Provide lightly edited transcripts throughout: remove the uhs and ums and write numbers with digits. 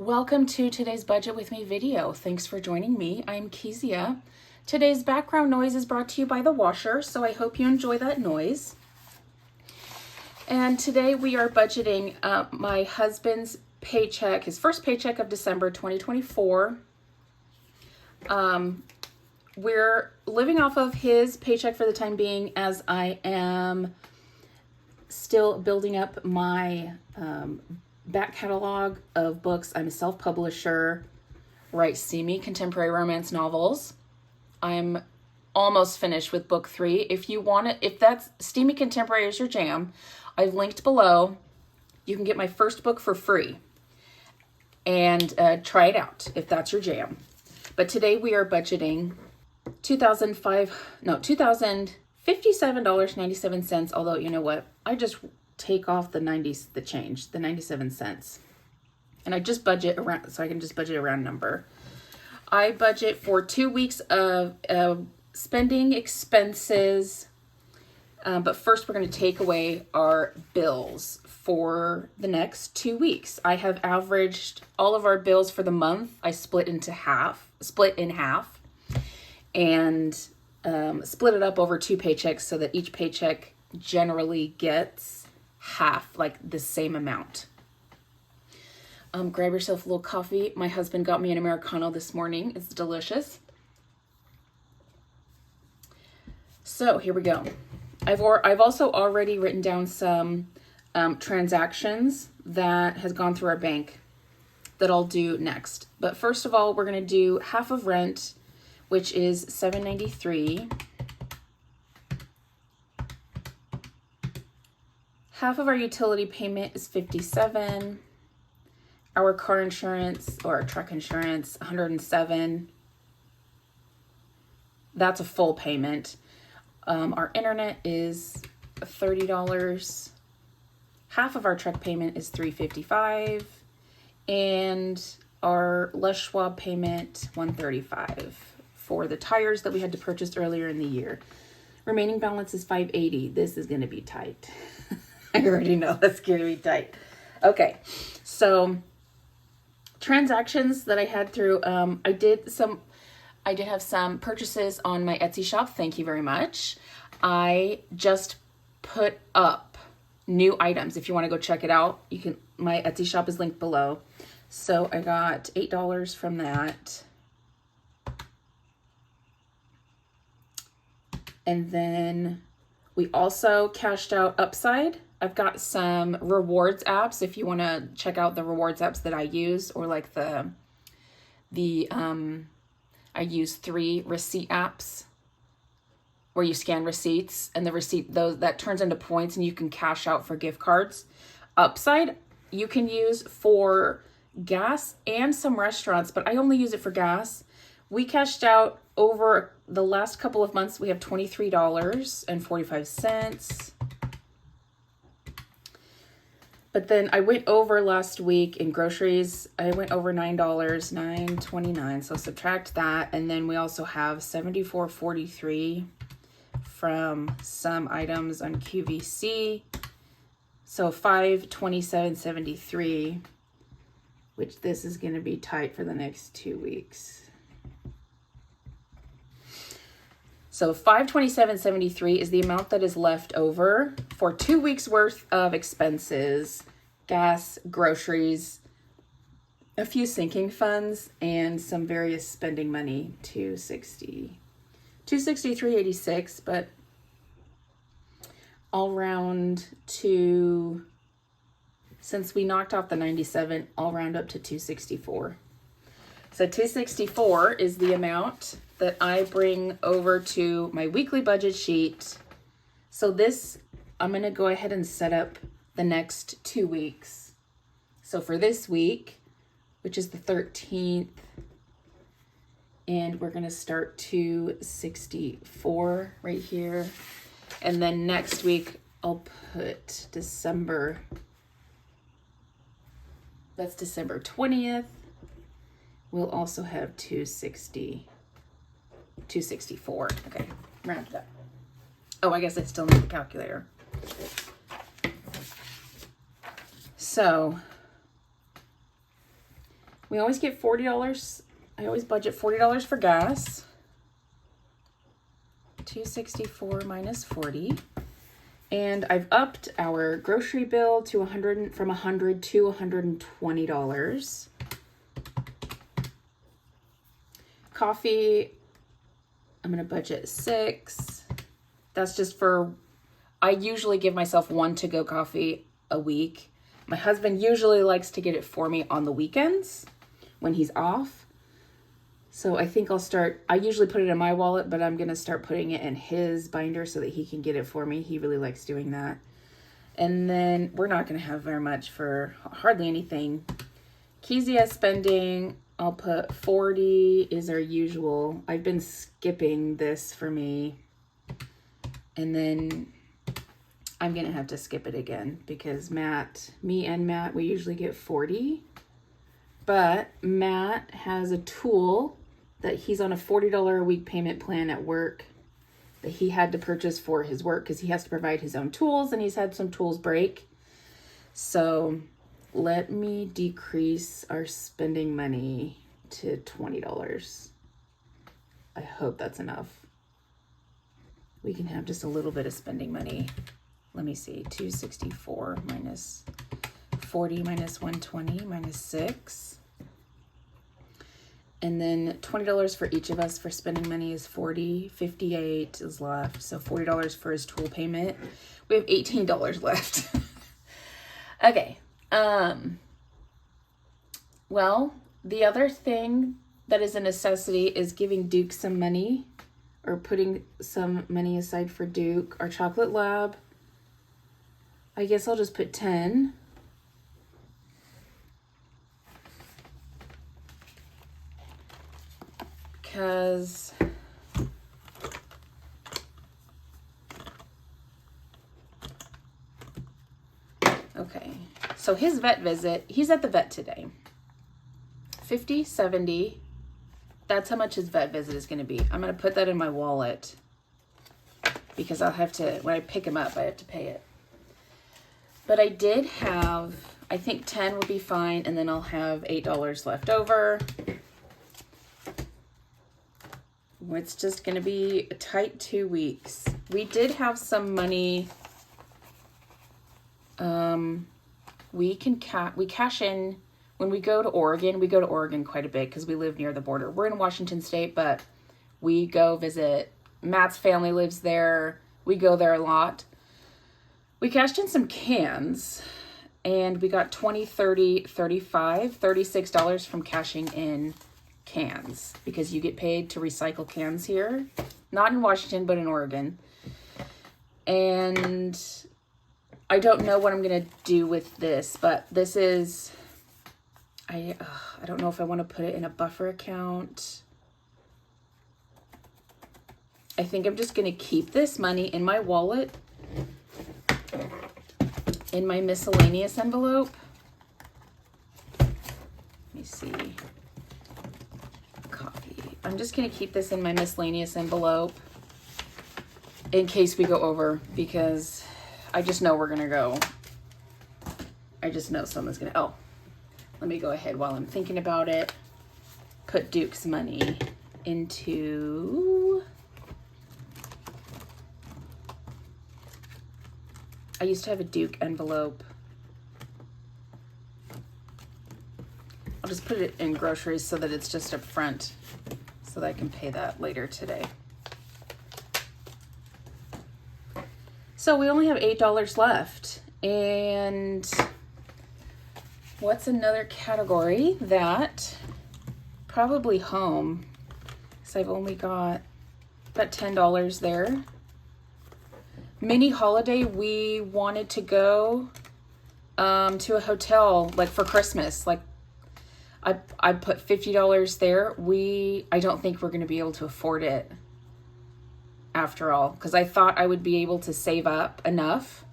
Welcome to today's Budget With Me video. Thanks for joining me. I'm Kezia. Today's background noise is brought to you by the washer, so I hope you enjoy that noise. And today we are budgeting my husband's paycheck, his first paycheck of December 2024. We're living off of his paycheck for the time being, as I am still building up my back catalog of books. I'm a self-publisher, write steamy contemporary romance novels. I'm almost finished with book 3. If you want it, if that's steamy contemporary is your jam, I've linked below. You can get my first book for free and try it out if that's your jam. But today we are budgeting $2,057.97. Although, you know what? I just take off the 97 cents. And I just budget around, so I can just budget a round number. I budget for 2 weeks of spending expenses. But first we're going to take away our bills for the next 2 weeks. I have averaged all of our bills for the month. I split in half, and split it up over 2 paychecks so that each paycheck generally gets half, like the same amount. Grab yourself a little coffee. My husband got me an Americano this morning. It's delicious. So here we go. I've also already written down some transactions that has gone through our bank that I'll do next. But first of all, we're going to do half of rent, which is $7.93. Half of our utility payment is $57. Our car insurance or our truck insurance, $107. That's a full payment. Our internet is $30. Half of our truck payment is $355. And our Les Schwab payment, $135 for the tires that we had to purchase earlier in the year. Remaining balance is $580. This is going to be tight. I already know that's going to be tight. Okay, so transactions that I had through, I did have some purchases on my Etsy shop. Thank you very much. I just put up new items. If you want to go check it out, you can. My Etsy shop is linked below. So I got $8 from that. And then we also cashed out Upside. I've got some rewards apps if you want to check out the rewards apps that I use, or like I use 3 receipt apps where you scan receipts, and the receipt, that turns into points and you can cash out for gift cards. Upside you can use for gas and some restaurants, but I only use it for gas. We cashed out over the last couple of months. We have $23.45. But then I went over last week in groceries. I went over $9, $9.29. So subtract that. And then we also have $74.43 from some items on QVC. So $527.73, which this is going to be tight for the next 2 weeks. So $527.73 is the amount that is left over for 2 weeks worth of expenses, gas, groceries, a few sinking funds, and some various spending money, $263.86, but all round to, since we knocked off the 97, I'll round up to $264. So $264 is the amount that I bring over to my weekly budget sheet. So this, I'm going to go ahead and set up the next 2 weeks. So for this week, which is the 13th, and we're going to start $264 right here. And then next week, I'll put December. That's December 20th. We'll also have $264. Okay, round it up. Oh, I guess I still need the calculator. So We always get $40. I always budget $40 for gas. $264 minus 40. And I've upped our grocery bill to from $100 to $120. Coffee, I'm going to budget $6. That's just for, I usually give myself 1 to-go coffee a week. My husband usually likes to get it for me on the weekends when he's off. So I think I usually put it in my wallet, but I'm going to start putting it in his binder so that he can get it for me. He really likes doing that. And then we're not going to have very much for hardly anything. Kezia spending, I'll put 40 is our usual. I've been skipping this for me. And then I'm going to have to skip it again because me and Matt, we usually get 40. But Matt has a tool that he's on a $40 a week payment plan at work that he had to purchase for his work because he has to provide his own tools and he's had some tools break. So let me decrease our spending money to $20. I hope that's enough. We can have just a little bit of spending money. Let me see, 264 minus 40 minus 120 minus 6. And then $20 for each of us for spending money is 40. 58 is left. So $40 for his tool payment. We have $18 left. Okay. Well, the other thing that is a necessity is giving Duke some money or putting some money aside for Duke. Our chocolate lab, I guess I'll just put 10. Because okay, so his vet visit, he's at the vet today. 50, 70. That's how much his vet visit is going to be. I'm going to put that in my wallet because I'll have to, when I pick him up, I have to pay it. But I did have, I think 10 will be fine, and then I'll have $8 left over. It's just going to be a tight 2 weeks. We did have some money. We cash in when we go to Oregon. We go to Oregon quite a bit because we live near the border. We're in Washington State, but we go visit. Matt's family lives there. We go there a lot. We cashed in some cans and we got 20, 30, 35, $36 from cashing in cans because you get paid to recycle cans here, not in Washington but in Oregon. And I don't know what I'm gonna do with this, but this is I don't know if I want to put it in a buffer account. I think I'm just gonna keep this money in my wallet in my miscellaneous envelope. Let me see. I'm just going to keep this in my miscellaneous envelope in case we go over because I just know we're going to go. I just know someone's going to, oh, let me go ahead while I'm thinking about it. Put Duke's money into, I used to have a Duke envelope. I'll just put it in groceries so that it's just up front so that I can pay that later today. So we only have $8 left. And what's another category that probably home? So I've only got about $10 there. Mini holiday, we wanted to go to a hotel like for Christmas, like I put $50 there. I don't think we're going to be able to afford it after all, because I thought I would be able to save up enough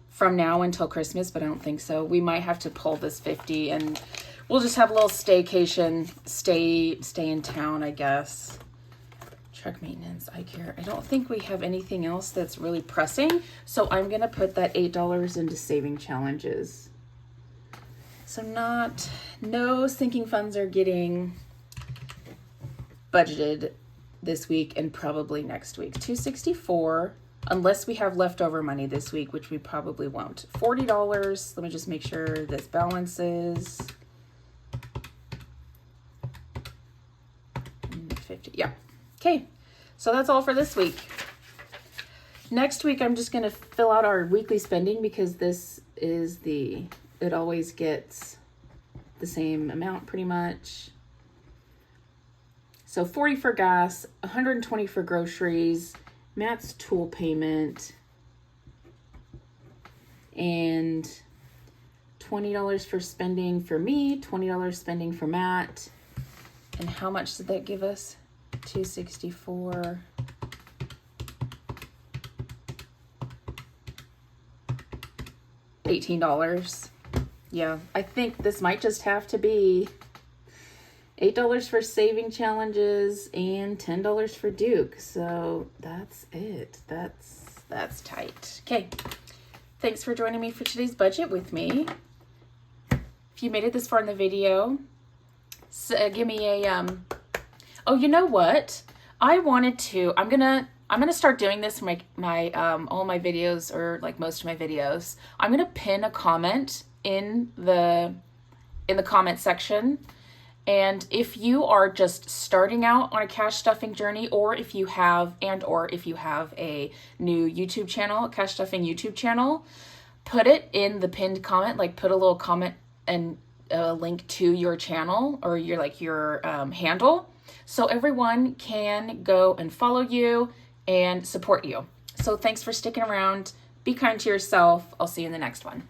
from now until Christmas, but I don't think so. We might have to pull this 50 and we'll just have a little staycation, stay in town, I guess. Truck maintenance, eye care. I don't think we have anything else that's really pressing, so I'm going to put that $8 into saving challenges. So no sinking funds are getting budgeted this week and probably next week. $264, unless we have leftover money this week, which we probably won't. $40. Let me just make sure this balances. 50. Yeah. Okay. So that's all for this week. Next week, I'm just going to fill out our weekly spending because this is it always gets the same amount pretty much. So 40 for gas, 120 for groceries, Matt's tool payment, and $20 for spending for me, $20 spending for Matt. And how much did that give us? 264. $18. Yeah, I think this might just have to be $8 for saving challenges and $10 for Duke. So that's it. That's tight. Okay. Thanks for joining me for today's budget with me. If you made it this far in the video, give me a oh, you know what? I'm gonna start doing this for my all my videos, or like most of my videos. I'm gonna pin a comment in the comment section. And if you are just starting out on a cash stuffing journey, or if you have a new YouTube channel, a cash stuffing YouTube channel, put it in the pinned comment, like put a little comment and a link to your channel or your handle, so everyone can go and follow you and support you. So thanks for sticking around. Be kind to yourself. I'll see you in the next one.